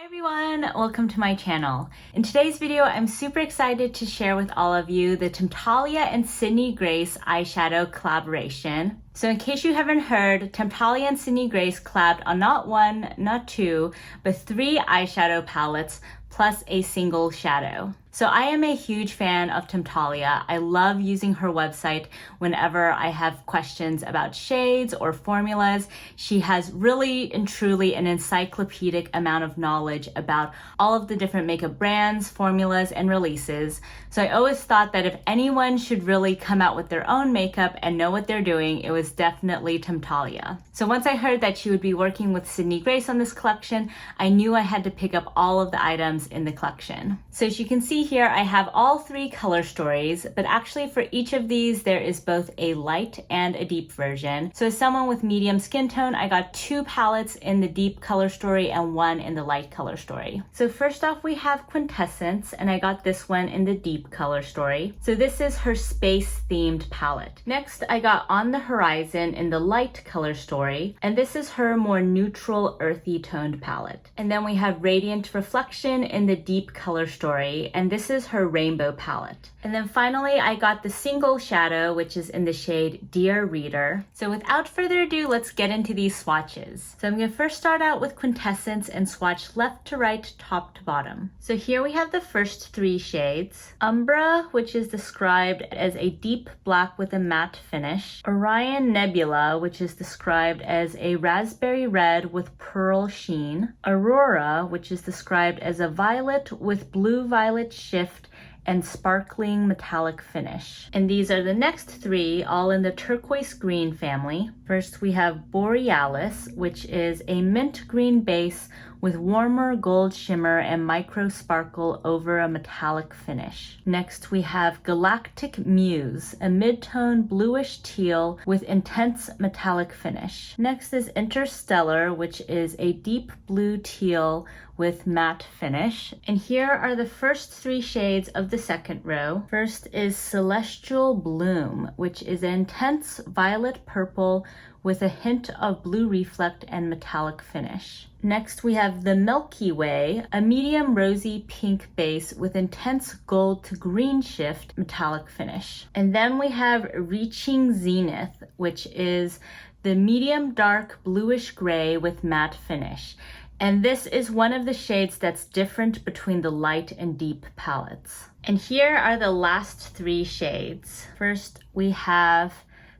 Hi everyone, welcome to my channel. In today's video, I'm super excited to share with all of you the Temptalia and Sydney Grace eyeshadow collaboration. So in case you haven't heard, Temptalia and Sydney Grace collabed on not one, not two, but 3 eyeshadow palettes plus a single shadow. So I am a huge fan of Temptalia. I love using her website whenever I have questions about shades or formulas. She has really and truly an encyclopedic amount of knowledge about all of the different makeup brands, formulas, and releases. So I always thought that if anyone should really come out with their own makeup and know what they're doing, it was definitely Temptalia. So once I heard that she would be working with Sydney Grace on this collection, I knew I had to pick up all of the items in the collection. So as you can see here, I have all 3 color stories, but actually for each of these, there is both a light and a deep version. So as someone with medium skin tone, I got 2 palettes in the deep color story and 1 in the light color story. So first off, we have Quintessence, and I got this one in the deep color story. So this is her space themed palette. Next, I got On the Horizon in the light color story, and this is her more neutral, earthy toned palette. And then we have Radiant Reflection in the deep color story, and this is her rainbow palette. And then finally, I got the single shadow, which is in the shade Dear Reader. So without further ado, let's get into these swatches. So I'm going to first start out with Quintessence and swatch left to right, top to bottom. So here we have the first 3 shades. Umbra, which is described as a deep black with a matte finish. Orion Nebula, which is described as a raspberry red with pearl sheen. Aurora, which is described as a violet with blue-violet shift and sparkling metallic finish. And these are the next 3, all in the turquoise green family. First we have Borealis, which is a mint green base with warmer gold shimmer and micro sparkle over a metallic finish. Next we have Galactic Muse, a mid-tone bluish teal with intense metallic finish. Next is Interstellar, which is a deep blue teal with matte finish. And here are the first 3 shades of the second row. First is Celestial Bloom, which is an intense violet purple with a hint of blue reflect and metallic finish. Next, we have the Milky Way, a medium rosy pink base with intense gold to green shift metallic finish. And then we have Reaching Zenith, which is the medium dark bluish gray with matte finish. And this is one of the shades that's different between the light and deep palettes. And here are the last 3 shades. First, we have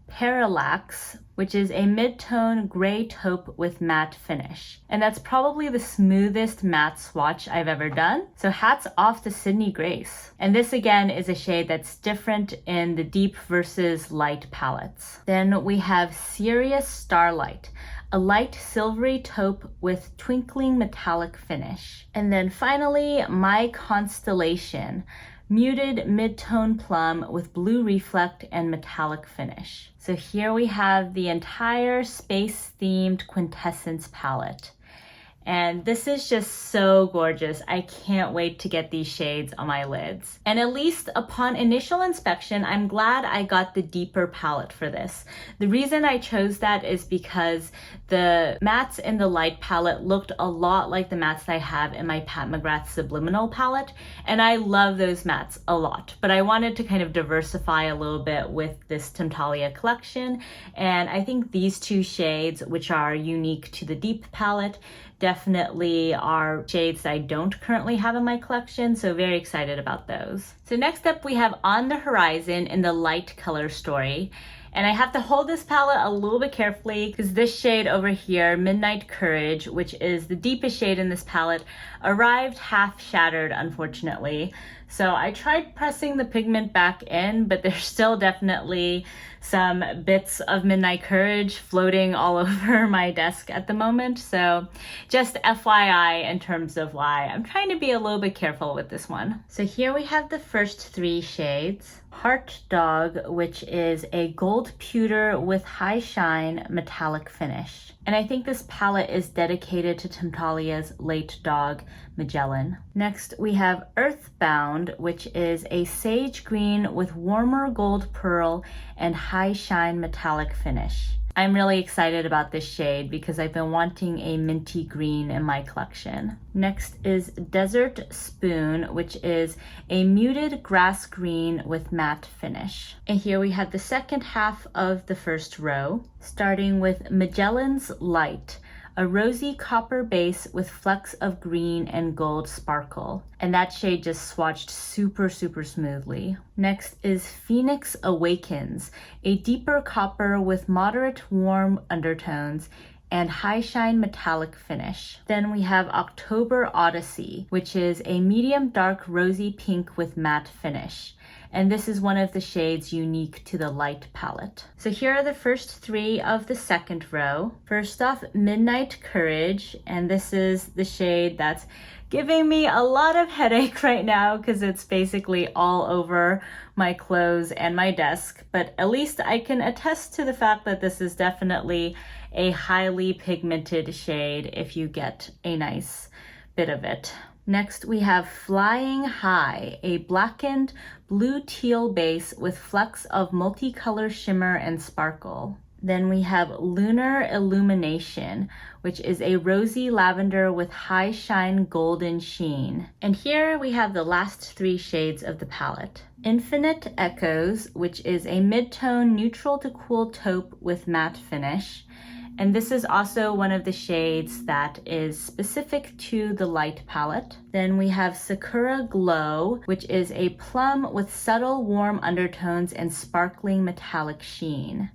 Parallax, which is a mid-tone gray taupe with matte finish. And that's probably the smoothest matte swatch I've ever done. So hats off to Sydney Grace. And this again is a shade that's different in the deep versus light palettes. Then we have Sirius Starlight, a light silvery taupe with twinkling metallic finish. And then finally, My Constellation, muted mid-tone plum with blue reflect and metallic finish. So here we have the entire space-themed Quintessence palette. And this is just so gorgeous. I can't wait to get these shades on my lids. And at least upon initial inspection, I'm glad I got the deeper palette for this. The reason I chose that is because the mattes in the light palette looked a lot like the mattes I have in my Pat McGrath Subliminal palette. And I love those mattes a lot. But I wanted to kind of diversify a little bit with this Temptalia collection. And I think these 2 shades, which are unique to the deep palette, definitely are shades that I don't currently have in my collection, so very excited about those. So next up we have On the Horizon in the light color story. And I have to hold this palette a little bit carefully because this shade over here, Midnight Courage, which is the deepest shade in this palette, arrived half shattered, unfortunately. So I tried pressing the pigment back in, but there's still definitely some bits of Midnight Courage floating all over my desk at the moment. So just FYI in terms of why I'm trying to be a little bit careful with this one. So here we have the first 3 shades. Heart Dog, which is a gold pewter with high shine metallic finish. And I think this palette is dedicated to Temptalia's late dog, Magellan. Next, we have Earthbound, which is a sage green with warmer gold pearl and high shine metallic finish. I'm really excited about this shade because I've been wanting a minty green in my collection. Next is Desert Spoon, which is a muted grass green with matte finish. And here we have the second half of the first row, starting with Magellan's Light, a rosy copper base with flecks of green and gold sparkle. And that shade just swatched super smoothly. Next is Phoenix Awakens, a deeper copper with moderate warm undertones and high shine metallic finish. Then we have October Odyssey, which is a medium dark rosy pink with matte finish. And this is one of the shades unique to the light palette. So here are the first three of the second row. First off, Midnight Courage, and this is the shade that's giving me a lot of headache right now because it's basically all over my clothes and my desk, but at least I can attest to the fact that this is definitely a highly pigmented shade if you get a nice bit of it. Next, we have Flying High, a blackened blue teal base with flecks of multicolor shimmer and sparkle. Then we have Lunar Illumination, which is a rosy lavender with high shine golden sheen. And here we have the last three shades of the palette. Infinite Echoes, which is a mid-tone neutral to cool taupe with matte finish. And this is also one of the shades that is specific to the light palette. Then we have Sakura Glow, which is a plum with subtle warm undertones and sparkling metallic sheen.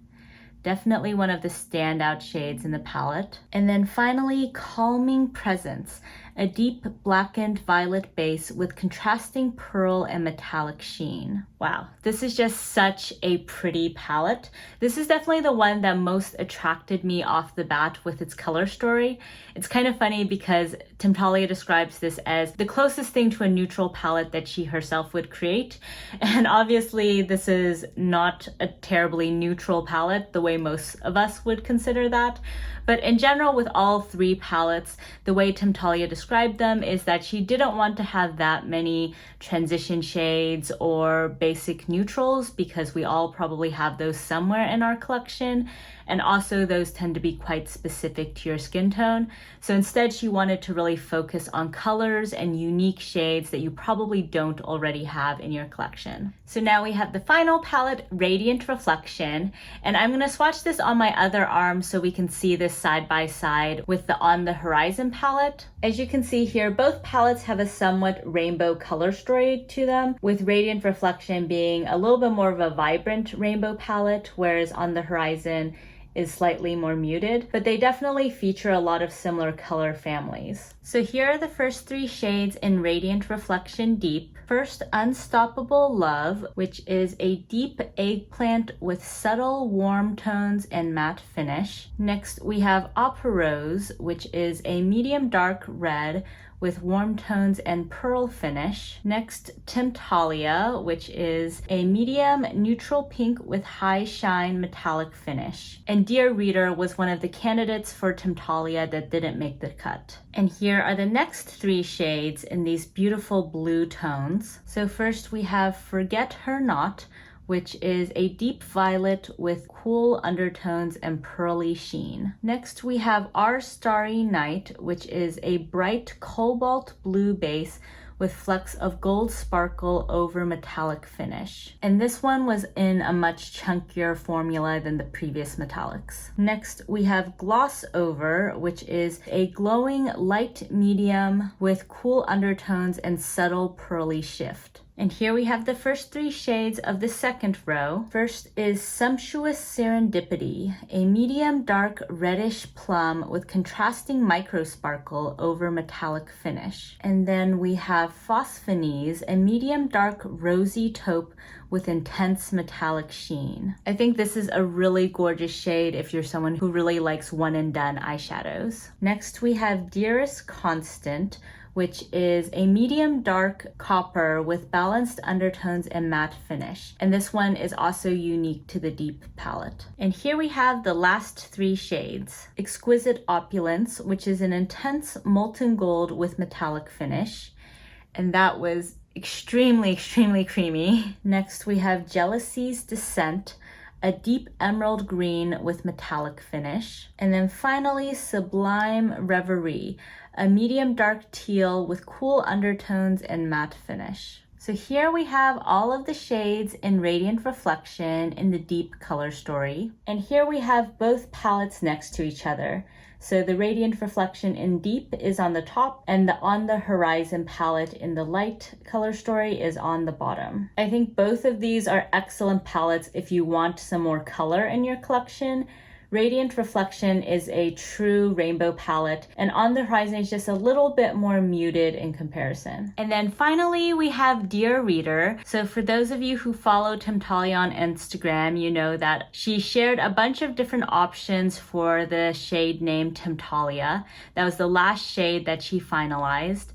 Definitely one of the standout shades in the palette. And then finally, Calming Presence, a deep blackened violet base with contrasting pearl and metallic sheen. Wow, this is just such a pretty palette. This is definitely the one that most attracted me off the bat with its color story. It's kind of funny because Temptalia describes this as the closest thing to a neutral palette that she herself would create. And obviously this is not a terribly neutral palette the way most of us would consider that. But in general, with all three palettes, the way Temptalia described them is that she didn't want to have that many transition shades or basic neutrals because we all probably have those somewhere in our collection. And also those tend to be quite specific to your skin tone. So instead, she wanted to really focus on colors and unique shades that you probably don't already have in your collection. So now we have the final palette, Radiant Reflection, and I'm gonna swatch this on my other arm so we can see this side by side with the On the Horizon palette. As you can see here, both palettes have a somewhat rainbow color story to them, with Radiant Reflection being a little bit more of a vibrant rainbow palette, whereas On the Horizon is slightly more muted, but they definitely feature a lot of similar color families. So here are the first three shades in Radiant Reflection Deep. First, Unstoppable Love, which is a deep eggplant with subtle warm tones and matte finish. Next, we have Opera Rose, which is a medium dark red with warm tones and pearl finish. Next, Temptalia, which is a medium neutral pink with high shine metallic finish. And Dear Reader was one of the candidates for Temptalia that didn't make the cut. And here are the next three shades in these beautiful blue tones. So first we have Forget Her Not, which is a deep violet with cool undertones and pearly sheen. Next, we have Our Starry Night, which is a bright cobalt blue base with flecks of gold sparkle over metallic finish. And this one was in a much chunkier formula than the previous metallics. Next, we have Gloss Over, which is a glowing light medium with cool undertones and subtle pearly shift. And here we have the first three shades of the second row. First is Sumptuous Serendipity, a medium dark reddish plum with contrasting micro sparkle over metallic finish. And then we have Phosphines, a medium dark rosy taupe with intense metallic sheen. I think this is a really gorgeous shade if you're someone who really likes one and done eyeshadows. Next we have Dearest Constant, which is a medium dark copper with balanced undertones and matte finish. And this one is also unique to the Deep palette. And here we have the last three shades. Exquisite Opulence, which is an intense molten gold with metallic finish. And that was extremely creamy. Next we have Jealousy's Descent, a deep emerald green with metallic finish, and then finally Sublime Reverie, a medium dark teal with cool undertones and matte finish. So here we have all of the shades in Radiant Reflection in the deep color story. And here we have both palettes next to each other. So the Radiant Reflection in Deep is on the top and the On the Horizon palette in the light color story is on the bottom. I think both of these are excellent palettes if you want some more color in your collection. Radiant Reflection is a true rainbow palette, and On the Horizon is just a little bit more muted in comparison. And then finally, we have Dear Reader. So for those of you who follow Temptalia on Instagram, you know that she shared a bunch of different options for the shade named Temptalia. That was the last shade that she finalized.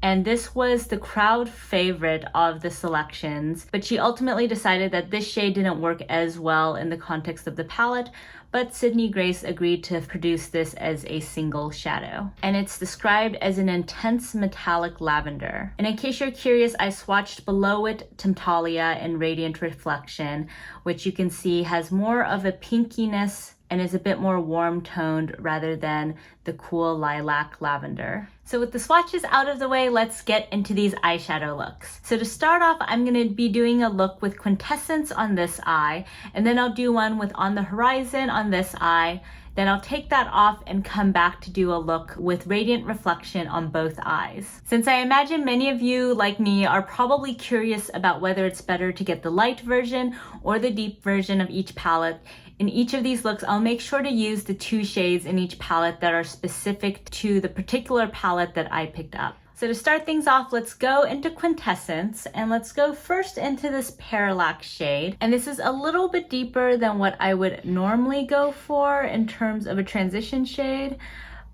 And this was the crowd favorite of the selections, but she ultimately decided that this shade didn't work as well in the context of the palette, but Sydney Grace agreed to produce this as a single shadow. And it's described as an intense metallic lavender. And in case you're curious, I swatched below it Temptalia in Radiant Reflection, which you can see has more of a pinkiness and is a bit more warm toned rather than the cool lilac lavender. So with the swatches out of the way, let's get into these eyeshadow looks. So to start off, I'm gonna be doing a look with Quintessence on this eye, and then I'll do one with On the Horizon on this eye. Then I'll take that off and come back to do a look with Radiant Reflection on both eyes. Since I imagine many of you, like me, are probably curious about whether it's better to get the light version or the deep version of each palette, in each of these looks, I'll make sure to use the 2 shades in each palette that are specific to the particular palette that I picked up. So to start things off, let's go into Quintessence, and let's go first into this Parallax shade. And this is a little bit deeper than what I would normally go for in terms of a transition shade,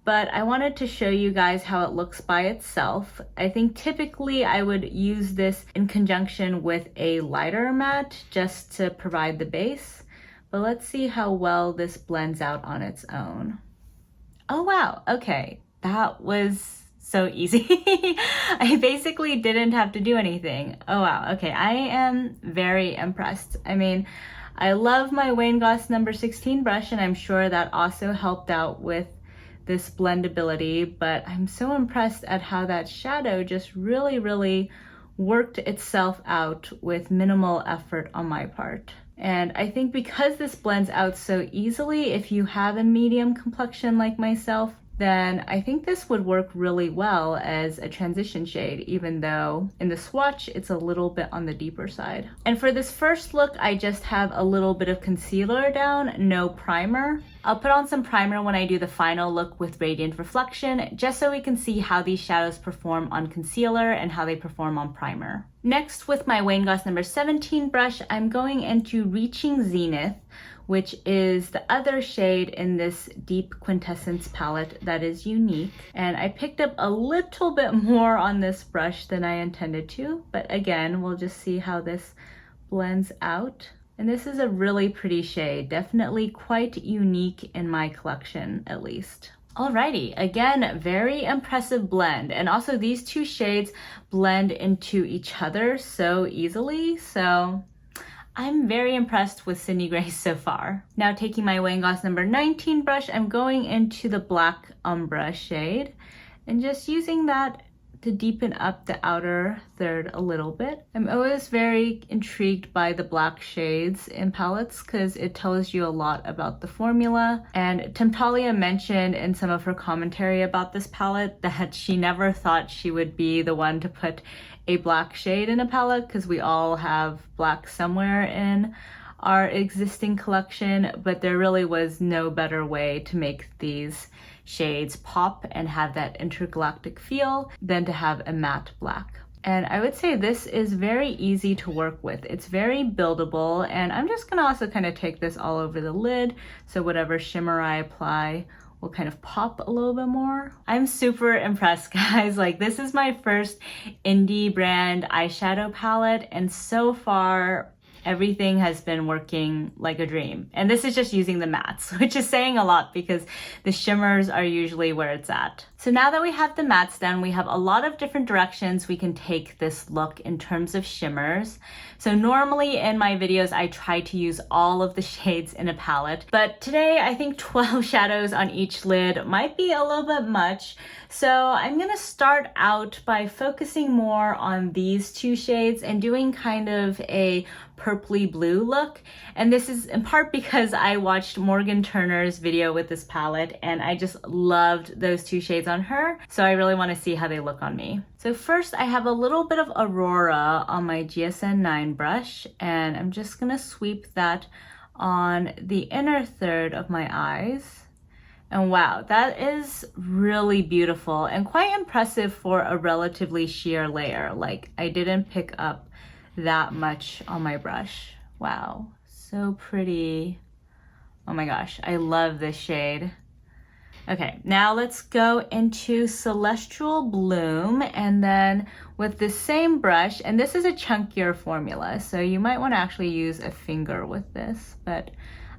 but I wanted to show you guys how it looks by itself. I think typically I would use this in conjunction with a lighter matte just to provide the base. But let's see how well this blends out on its own. Oh wow, okay, that was so easy. I basically didn't have to do anything. Oh wow, okay, I am very impressed. I mean, I love my Wayne Goss number 16 brush, and I'm sure that also helped out with this blendability, but I'm so impressed at how that shadow just really worked itself out with minimal effort on my part. And I think because this blends out so easily, if you have a medium complexion like myself, then I think this would work really well as a transition shade, even though in the swatch, it's a little bit on the deeper side. And for this first look, I just have a little bit of concealer down, no primer. I'll put on some primer when I do the final look with Radiant Reflection, just so we can see how these shadows perform on concealer and how they perform on primer. Next, with my Wayne Goss number 17 brush, I'm going into Reaching Zenith, which is the other shade in this deep Quintessence palette that is unique. And I picked up a little bit more on this brush than I intended to, but again, we'll just see how this blends out. And this is a really pretty shade, definitely quite unique in my collection, at least. Alrighty, again, very impressive blend. And also these 2 shades blend into each other so easily, so I'm very impressed with Sydney Grace so far. Now taking my Wayne Goss number 19 brush, I'm going into the Black Umbra shade and just using that to deepen up the outer third a little bit. I'm always very intrigued by the black shades in palettes because it tells you a lot about the formula. And Temptalia mentioned in some of her commentary about this palette that she never thought she would be the one to put a black shade in a palette because we all have black somewhere in our existing collection, but there really was no better way to make these shades pop and have that intergalactic feel than to have a matte black. And I would say this is very easy to work with. It's very buildable, and I'm just gonna also kind of take this all over the lid so whatever shimmer I apply will kind of pop a little bit more. I'm super impressed, guys. Like, this is my first indie brand eyeshadow palette, and so far everything has been working like a dream. And this is just using the mattes, which is saying a lot because the shimmers are usually where it's at. So now that we have the mattes done, we have a lot of different directions we can take this look in terms of shimmers. So normally in my videos, I try to use all of the shades in a palette, but today I think 12 shadows on each lid might be a little bit much. So I'm gonna start out by focusing more on these two shades and doing kind of a purpley blue look. And this is in part because I watched Morgan Turner's video with this palette and I just loved those two shades on her. So I really want to see how they look on me. So first I have a little bit of Aurora on my GSN 9 brush, and I'm just gonna sweep that on the inner third of my eyes. And wow, that is really beautiful and quite impressive for a relatively sheer layer. Like, I didn't pick up that much on my brush. Wow, so pretty. Oh my gosh, I love this shade. Okay, now let's go into Celestial Bloom, and then with the same brush, and this is a chunkier formula, so you might want to actually use a finger with this, but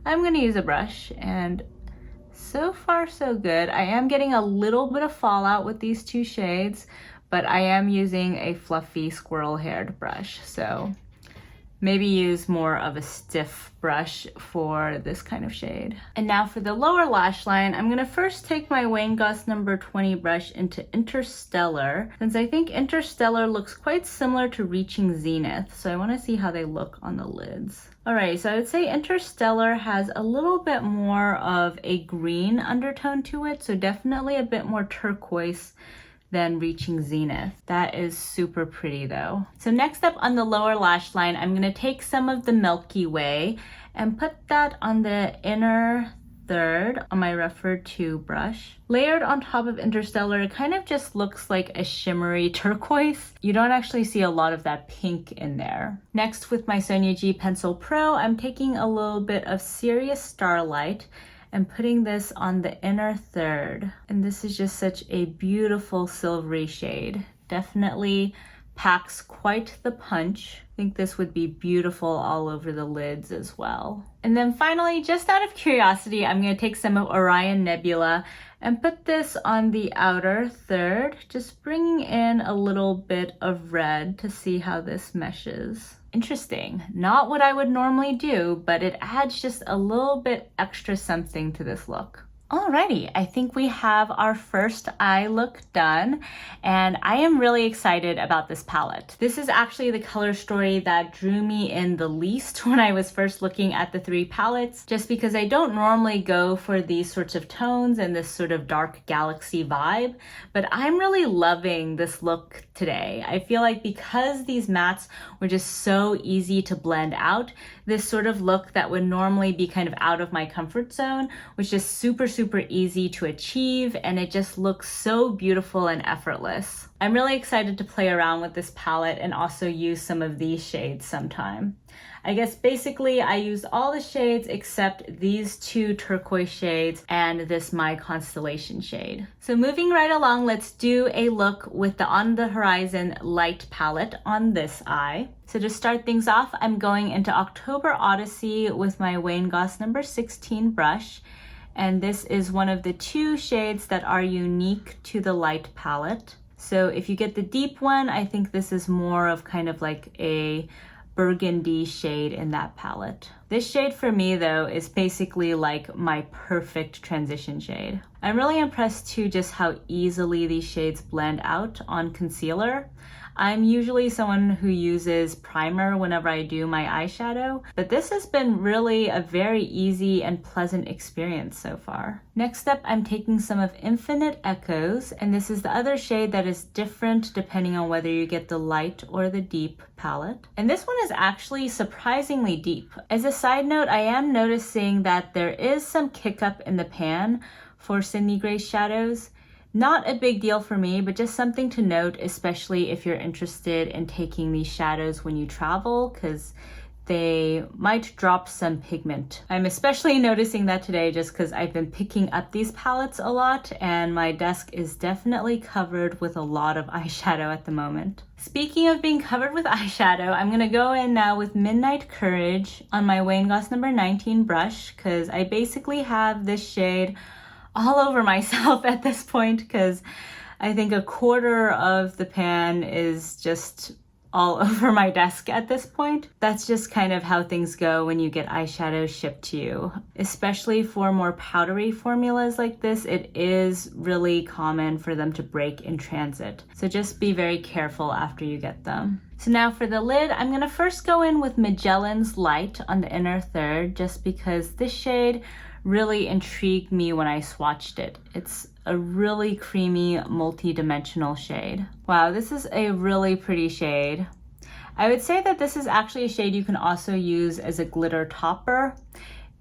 I'm going to use a brush, and so far so good. I am getting a little bit of fallout with these two shades, but I am using a fluffy squirrel-haired brush, so maybe use more of a stiff brush for this kind of shade. And now for the lower lash line, I'm gonna first take my Wayne Goss number 20 brush into Interstellar, since I think Interstellar looks quite similar to Reaching Zenith, so I wanna see how they look on the lids. Alright, so I would say Interstellar has a little bit more of a green undertone to it, so definitely a bit more turquoise than Reaching Zenith. That is super pretty though. So next up on the lower lash line, I'm gonna take some of the Milky Way and put that on the inner third on my Refer 2 brush. Layered on top of Interstellar, it kind of just looks like a shimmery turquoise. You don't actually see a lot of that pink in there. Next, with my Sonia G Pencil Pro, I'm taking a little bit of Serious Starlight and putting this on the inner third. And this is just such a beautiful silvery shade. Definitely packs quite the punch. I think this would be beautiful all over the lids as well. And then finally, just out of curiosity, I'm gonna take some of Orion Nebula and put this on the outer third, just bringing in a little bit of red to see how this meshes. Interesting. Not what I would normally do, but it adds just a little bit extra something to this look. Alrighty, I think we have our first eye look done, and I am really excited about this palette. This is actually the color story that drew me in the least when I was first looking at the three palettes, just because I don't normally go for these sorts of tones and this sort of dark galaxy vibe, but I'm really loving this look today. I feel like because these mattes were just so easy to blend out, this sort of look that would normally be kind of out of my comfort zone was just super easy to achieve, and it just looks so beautiful and effortless. I'm really excited to play around with this palette and also use some of these shades sometime. I guess basically I used all the shades except these two turquoise shades and this My Constellation shade. So moving right along, let's do a look with the On the Horizon light palette on this eye. So to start things off, I'm going into October Odyssey with my Wayne Goss number 16 brush. And this is one of the two shades that are unique to the light palette. So if you get the deep one, I think this is more of kind of like a burgundy shade in that palette. This shade for me though is basically like my perfect transition shade. I'm really impressed too just how easily these shades blend out on concealer. I'm usually someone who uses primer whenever I do my eyeshadow, but this has been really a very easy and pleasant experience so far. Next up, I'm taking some of Infinite Echoes, and this is the other shade that is different depending on whether you get the light or the deep palette. And this one is actually surprisingly deep. As a side note, I am noticing that there is some kick up in the pan for Sydney Grace shadows. Not a big deal for me, but just something to note, especially if you're interested in taking these shadows when you travel, because they might drop some pigment. I'm especially noticing that today just because I've been picking up these palettes a lot and my desk is definitely covered with a lot of eyeshadow at the moment. Speaking of being covered with eyeshadow, I'm gonna go in now with Midnight Courage on my Wayne Goss number 19 brush, because I basically have this shade all over myself at this point because I think a quarter of the pan is just all over my desk at this point. That's just kind of how things go when you get eyeshadows shipped to you. Especially for more powdery formulas like this, it is really common for them to break in transit. So just be very careful after you get them. So now for the lid, I'm gonna first go in with Magellan's Light on the inner third, just because this shade really intrigued me when I swatched it. It's a really creamy, multi-dimensional shade. Wow, this is a really pretty shade. I would say that this is actually a shade you can also use as a glitter topper.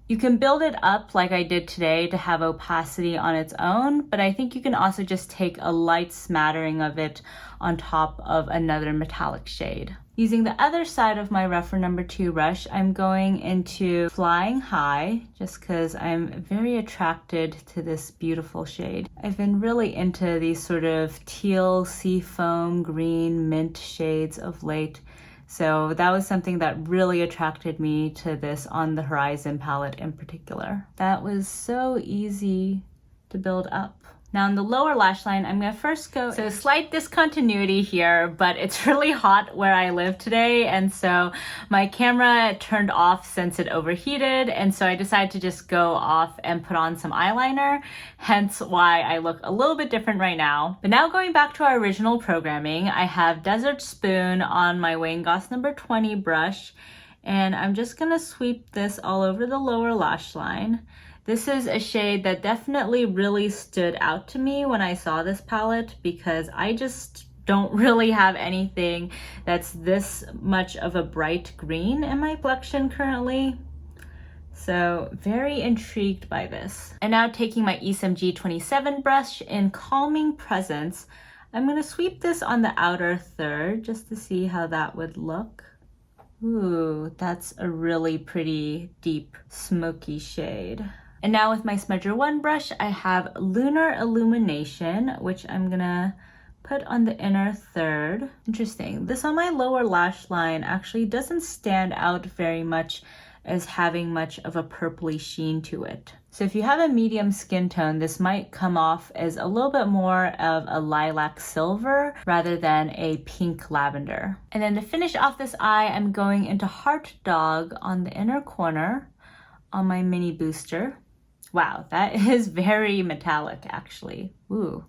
You can build it up like I did today to have opacity on its own, but I think you can also just take a light smattering of it on top of another metallic shade. Using the other side of my Rougher No. 2 brush, I'm going into Flying High, just because I'm very attracted to this beautiful shade. I've been really into these sort of teal, seafoam, green, mint shades of late. So that was something that really attracted me to this On the Horizon palette in particular. That was so easy to build up. Now on the lower lash line, I'm gonna first go, so slight discontinuity here, but it's really hot where I live today, and so my camera turned off since it overheated, and so I decided to just go off and put on some eyeliner, hence why I look a little bit different right now. But now going back to our original programming, I have Desert Spoon on my Wayne Goss No. 20 brush, and I'm just gonna sweep this all over the lower lash line. This is a shade that definitely really stood out to me when I saw this palette because I just don't really have anything that's this much of a bright green in my collection currently. So very intrigued by this. And now taking my ESMG 27 brush in Calming Presence, I'm gonna sweep this on the outer third just to see how that would look. Ooh, that's a really pretty deep smoky shade. And now with my Smudger 1 brush, I have Lunar Illumination, which I'm gonna put on the inner third. Interesting. This on my lower lash line actually doesn't stand out very much as having much of a purpley sheen to it. So if you have a medium skin tone, this might come off as a little bit more of a lilac silver rather than a pink lavender. And then to finish off this eye, I'm going into Heart Dog on the inner corner on my mini booster. Wow, that is very metallic actually. Ooh,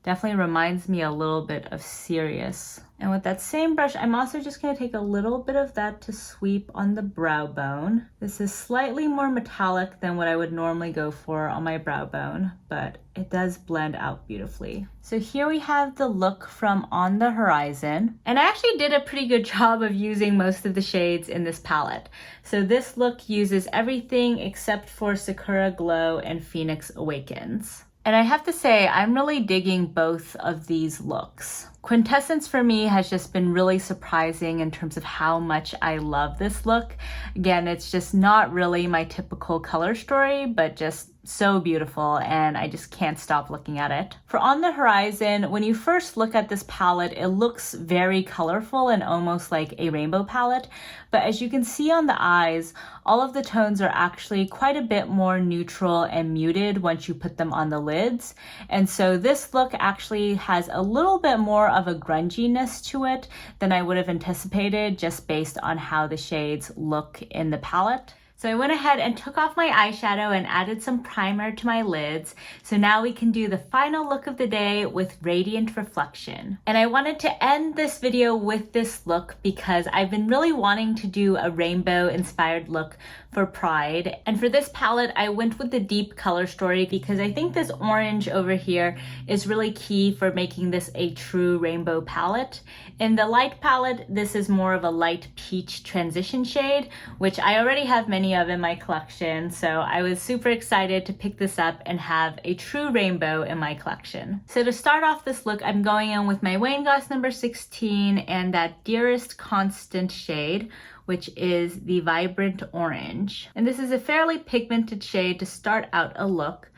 definitely reminds me a little bit of Sirius. And with that same brush, I'm also just gonna take a little bit of that to sweep on the brow bone. This is slightly more metallic than what I would normally go for on my brow bone, but it does blend out beautifully. So here we have the look from On the Horizon. And I actually did a pretty good job of using most of the shades in this palette. So this look uses everything except for Sakura Glow and Phoenix Awakens. And I have to say, I'm really digging both of these looks. Quintessence for me has just been really surprising in terms of how much I love this look. Again, it's just not really my typical color story, but just so beautiful, and I just can't stop looking at it. For On the Horizon, when you first look at this palette, it looks very colorful and almost like a rainbow palette, but as you can see on the eyes, all of the tones are actually quite a bit more neutral and muted once you put them on the lids, and so this look actually has a little bit more of a grunginess to it than I would have anticipated just based on how the shades look in the palette. So I went ahead and took off my eyeshadow and added some primer to my lids. So now we can do the final look of the day with Radiant Reflection. And I wanted to end this video with this look because I've been really wanting to do a rainbow inspired look for Pride. And for this palette, I went with the deep color story because I think this orange over here is really key for making this a true rainbow palette. In the light palette, this is more of a light peach transition shade, which I already have many of in my collection, so I was super excited to pick this up and have a true rainbow in my collection. So to start off this look, I'm going in with my Wayne Goss No. 16 and that Dearest Constant shade, which is the Vibrant Orange. And this is a fairly pigmented shade to start out a look,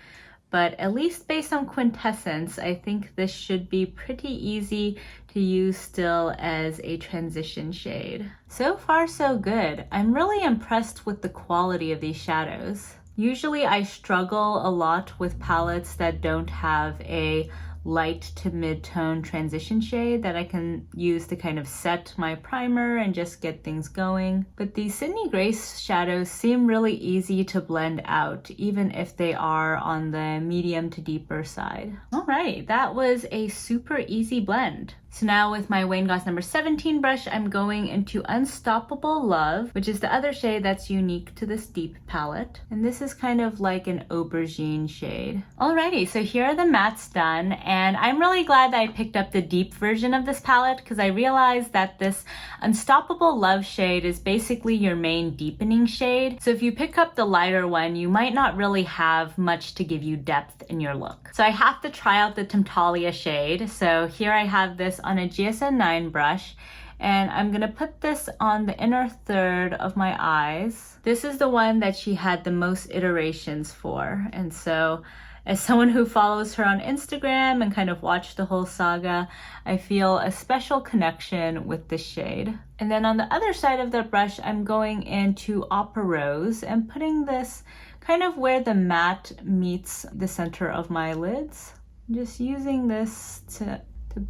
but at least based on Quintessence, I think this should be pretty easy to use still as a transition shade. So far, so good. I'm really impressed with the quality of these shadows. Usually I struggle a lot with palettes that don't have a light to mid-tone transition shade that I can use to kind of set my primer and just get things going. But these Sydney Grace shadows seem really easy to blend out, even if they are on the medium to deeper side. Alright, that was a super easy blend. So now with my Wayne Goss number 17 brush, I'm going into Unstoppable Love, which is the other shade that's unique to this deep palette. And this is kind of like an aubergine shade. Alrighty, so here are the mattes done. And I'm really glad that I picked up the deep version of this palette because I realized that this Unstoppable Love shade is basically your main deepening shade. So if you pick up the lighter one, you might not really have much to give you depth in your look. So I have to try out the Temptalia shade. So here I have this on a GSN 9 brush, and I'm gonna put this on the inner third of my eyes. This is the one that she had the most iterations for, and so as someone who follows her on Instagram and kind of watched the whole saga, I feel a special connection with this shade. And then on the other side of the brush, I'm going into Opera Rose and putting this kind of where the matte meets the center of my lids. Just using this to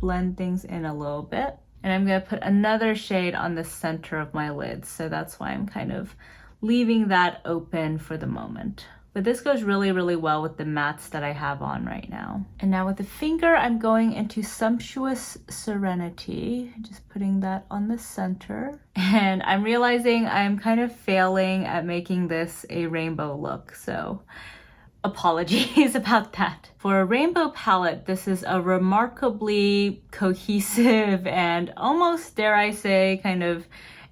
blend things in a little bit. And I'm gonna put another shade on the center of my lids, so that's why I'm kind of leaving that open for the moment. But this goes really, really well with the mattes that I have on right now. And now with the finger, I'm going into Sumptuous Serenity, just putting that on the center. And I'm realizing I'm kind of failing at making this a rainbow look, so apologies about that. For a rainbow palette, this is a remarkably cohesive and almost, dare I say, kind of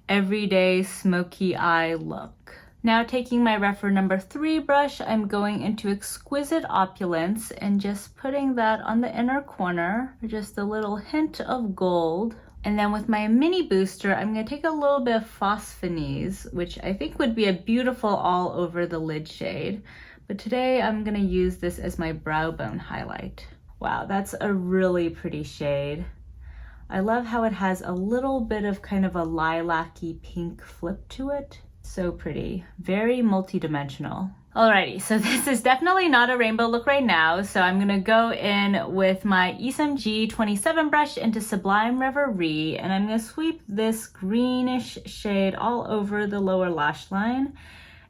everyday smoky eye look. Now taking my Refer number 3 brush, I'm going into Exquisite Opulence and just putting that on the inner corner for just a little hint of gold. And then with my mini booster, I'm going to take a little bit of Phosphonese, which I think would be a beautiful all over the lid shade. But today I'm gonna use this as my brow bone highlight. Wow, that's a really pretty shade. I love how it has a little bit of kind of a lilac-y pink flip to it. So pretty, very multi-dimensional. Alrighty, so this is definitely not a rainbow look right now, so I'm gonna go in with my Isom G27 brush into Sublime Reverie, and I'm gonna sweep this greenish shade all over the lower lash line.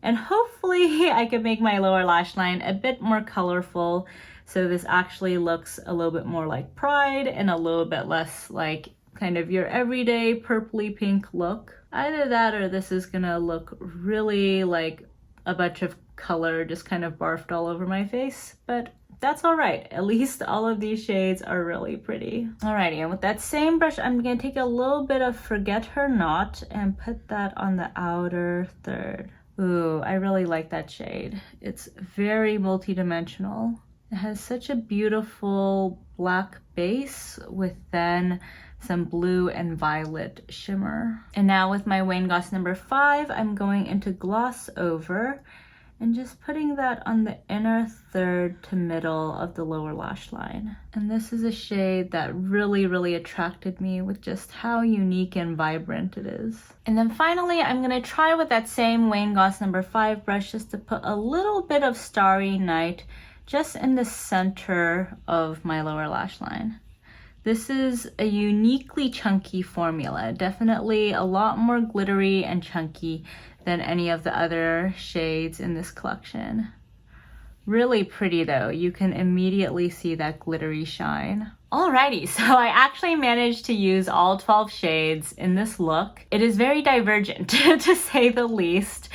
And hopefully I can make my lower lash line a bit more colorful so this actually looks a little bit more like Pride and a little bit less like kind of your everyday purpley pink look. Either that or this is gonna look really like a bunch of color just kind of barfed all over my face, but that's all right. At least all of these shades are really pretty. Alrighty, and with that same brush, I'm gonna take a little bit of Forget Her Not and put that on the outer third. Ooh, I really like that shade. It's very multi-dimensional. It has such a beautiful black base with then some blue and violet shimmer. And now with my Wayne Goss number 5, I'm going into Gloss Over and just putting that on the inner third to middle of the lower lash line. And this is a shade that really, really attracted me with just how unique and vibrant it is. And then finally, I'm gonna try with that same Wayne Goss number 5 brush just to put a little bit of Starry Night just in the center of my lower lash line. This is a uniquely chunky formula, definitely a lot more glittery and chunky than any of the other shades in this collection. Really pretty though, you can immediately see that glittery shine. Alrighty, so I actually managed to use all 12 shades in this look. It is very divergent to say the least,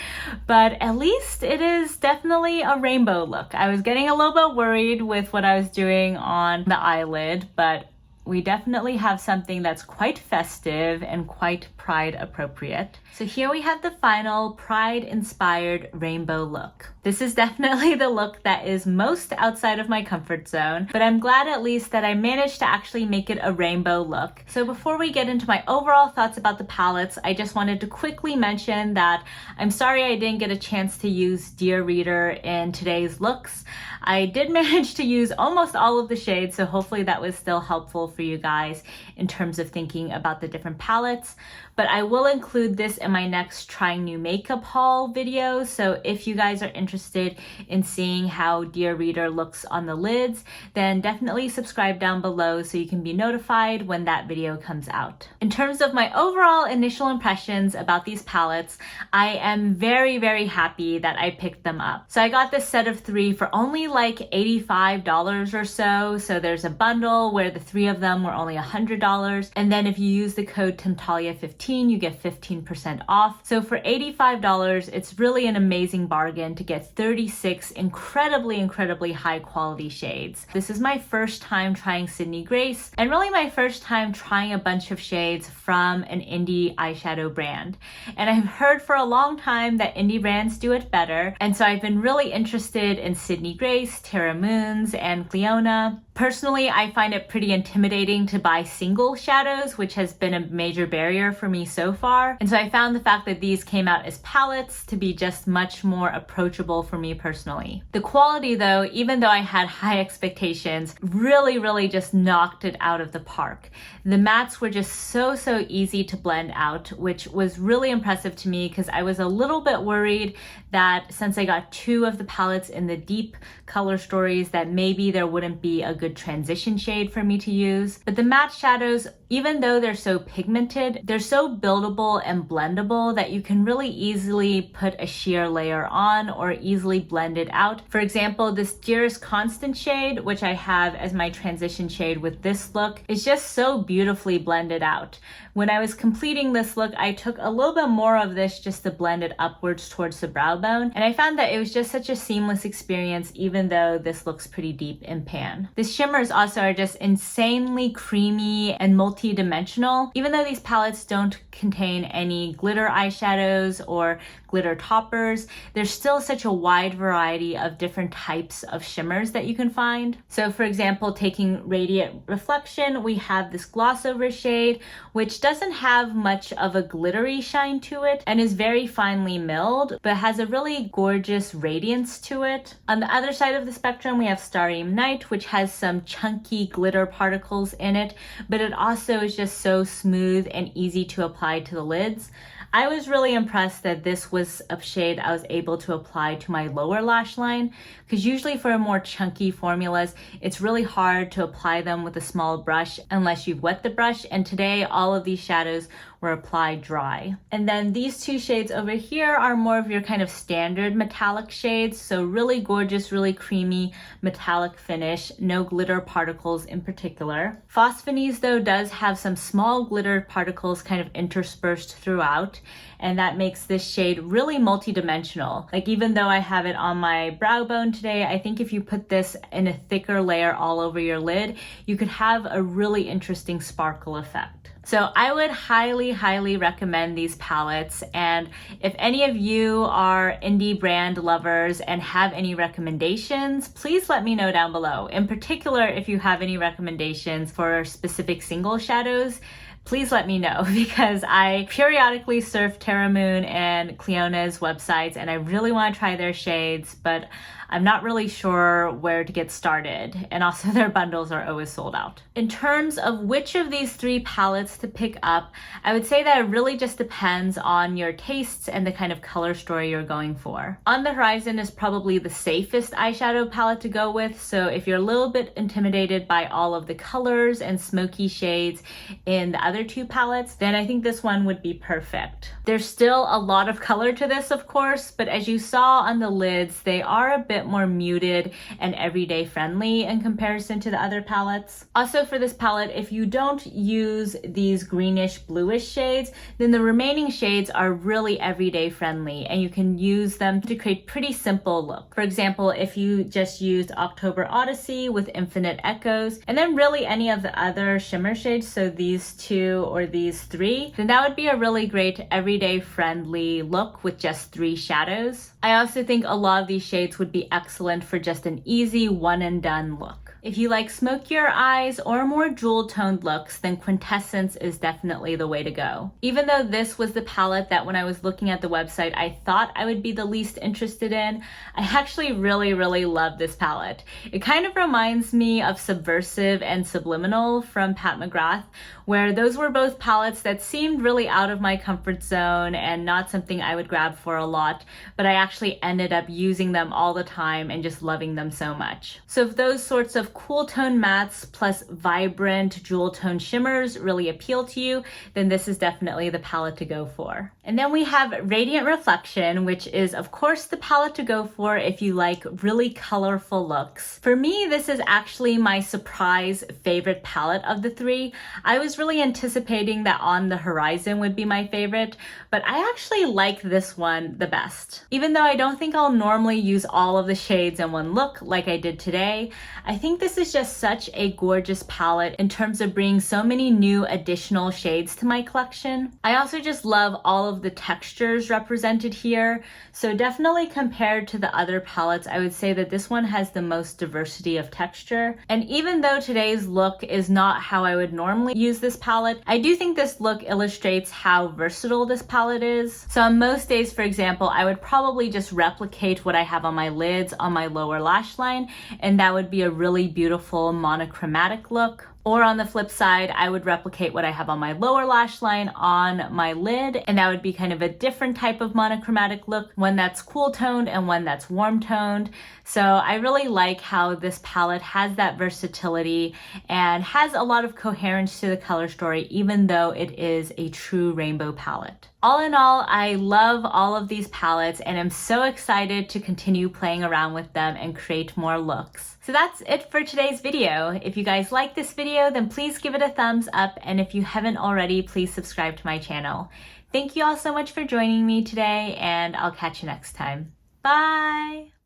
but at least it is definitely a rainbow look. I was getting a little bit worried with what I was doing on the eyelid, but we definitely have something that's quite festive and quite Pride appropriate. So here we have the final Pride inspired rainbow look. This is definitely the look that is most outside of my comfort zone, but I'm glad at least that I managed to actually make it a rainbow look. So before we get into my overall thoughts about the palettes, I just wanted to quickly mention that I'm sorry I didn't get a chance to use Dear Reader in today's looks. I did manage to use almost all of the shades, so hopefully that was still helpful for you guys in terms of thinking about the different palettes. But I will include this in my next trying new makeup haul video, so if you guys are interested interested in seeing how Dear Reader looks on the lids, then definitely subscribe down below so you can be notified when that video comes out. In terms of my overall initial impressions about these palettes, I am very, very happy that I picked them up. So I got this set of 3 for only like $85 or so. So there's a bundle where the 3 of them were only $100. And then if you use the code Temptalia15, you get 15% off. So for $85, it's really an amazing bargain to get 36 incredibly high quality shades. This is my first time trying Sydney Grace, and really my first time trying a bunch of shades from an indie eyeshadow brand. And I've heard for a long time that indie brands do it better, and so I've been really interested in Sydney Grace, Terra Moons, and Cleona. Personally, I find it pretty intimidating to buy single shadows, which has been a major barrier for me so far. And so I found the fact that these came out as palettes to be just much more approachable for me personally. The quality though, even though I had high expectations, really just knocked it out of the park. The mattes were just so easy to blend out, which was really impressive to me because I was a little bit worried that since I got 2 of the palettes in the deep color stories that maybe there wouldn't be a good transition shade for me to use. But the matte shadows, even though they're so pigmented, they're so buildable and blendable that you can really easily put a sheer layer on or easily blend it out. For example, this Dearest Constant shade, which I have as my transition shade with this look, is just so beautifully blended out. When I was completing this look, I took a little bit more of this just to blend it upwards towards the brow bone, and I found that it was just such a seamless experience even though this looks pretty deep in pan. The shimmers also are just insanely creamy and multi-dimensional. Even though these palettes don't contain any glitter eyeshadows or glitter toppers, there's still such a wide variety of different types of shimmers that you can find. So for example, taking Radiant Reflection, we have this gloss over shade, which doesn't have much of a glittery shine to it and is very finely milled, but has a really gorgeous radiance to it. On the other side of the spectrum, we have Starry Night, which has some chunky glitter particles in it, but it also is just so smooth and easy to apply to the lids. I was really impressed that this was a shade I was able to apply to my lower lash line, because usually for more chunky formulas, it's really hard to apply them with a small brush unless you've wet the brush, and today all of these shadows were applied dry. And then these 2 shades over here are more of your kind of standard metallic shades, so really gorgeous, really creamy metallic finish, no glitter particles in particular. Phosphines though does have some small glitter particles kind of interspersed throughout, and that makes this shade really multi-dimensional. Like even though I have it on my brow bone today, I think if you put this in a thicker layer all over your lid, you could have a really interesting sparkle effect. So I would highly recommend these palettes, and if any of you are indie brand lovers and have any recommendations, please let me know down below. In particular, if you have any recommendations for specific single shadows, please let me know, because I periodically surf Terra Moon and Cleona's websites and I really want to try their shades, but I'm not really sure where to get started, and also their bundles are always sold out. In terms of which of these 3 palettes to pick up, I would say that it really just depends on your tastes and the kind of color story you're going for. On the Horizon is probably the safest eyeshadow palette to go with, so if you're a little bit intimidated by all of the colors and smoky shades in the other 2 palettes, then I think this one would be perfect. There's still a lot of color to this, of course, but as you saw on the lids, they are a bit more muted and everyday friendly in comparison to the other palettes. Also for this palette, if you don't use these greenish bluish shades, then the remaining shades are really everyday friendly and you can use them to create pretty simple look. For example, if you just used October Odyssey with Infinite Echoes, and then really any of the other shimmer shades, so these 2 or these 3, then that would be a really great everyday friendly look with just 3 shadows. I also think a lot of these shades would be excellent for just an easy one and done look. If you like smokier eyes or more jewel toned looks, then Quintessence is definitely the way to go. Even though this was the palette that when I was looking at the website, I thought I would be the least interested in, I actually really love this palette. It kind of reminds me of Subversive and Subliminal from Pat McGrath, where those were both palettes that seemed really out of my comfort zone and not something I would grab for a lot, but I actually ended up using them all the time and just loving them so much. So if those sorts of cool tone mattes plus vibrant jewel tone shimmers really appeal to you, then this is definitely the palette to go for. And then we have Radiant Reflection, which is of course the palette to go for if you like really colorful looks. For me, this is actually my surprise favorite palette of the three. I was really anticipating that On the Horizon would be my favorite, but I actually like this one the best. Even though I don't think I'll normally use all of the shades in one look like I did today, I think this is just such a gorgeous palette in terms of bringing so many new additional shades to my collection. I also just love all of the textures represented here, so definitely compared to the other palettes, I would say that this one has the most diversity of texture. And even though today's look is not how I would normally use this palette, I do think this look illustrates how versatile this palette is. So on most days, for example, I would probably just replicate what I have on my lids on my lower lash line, and that would be a really beautiful monochromatic look. Or on the flip side, I would replicate what I have on my lower lash line on my lid, and that would be kind of a different type of monochromatic look, one that's cool toned and one that's warm toned. So I really like how this palette has that versatility and has a lot of coherence to the color story, even though it is a true rainbow palette. All in all, I love all of these palettes and I'm so excited to continue playing around with them and create more looks. So that's it for today's video. If you guys like this video, then please give it a thumbs up, and if you haven't already, please subscribe to my channel. Thank you all so much for joining me today, and I'll catch you next time. Bye!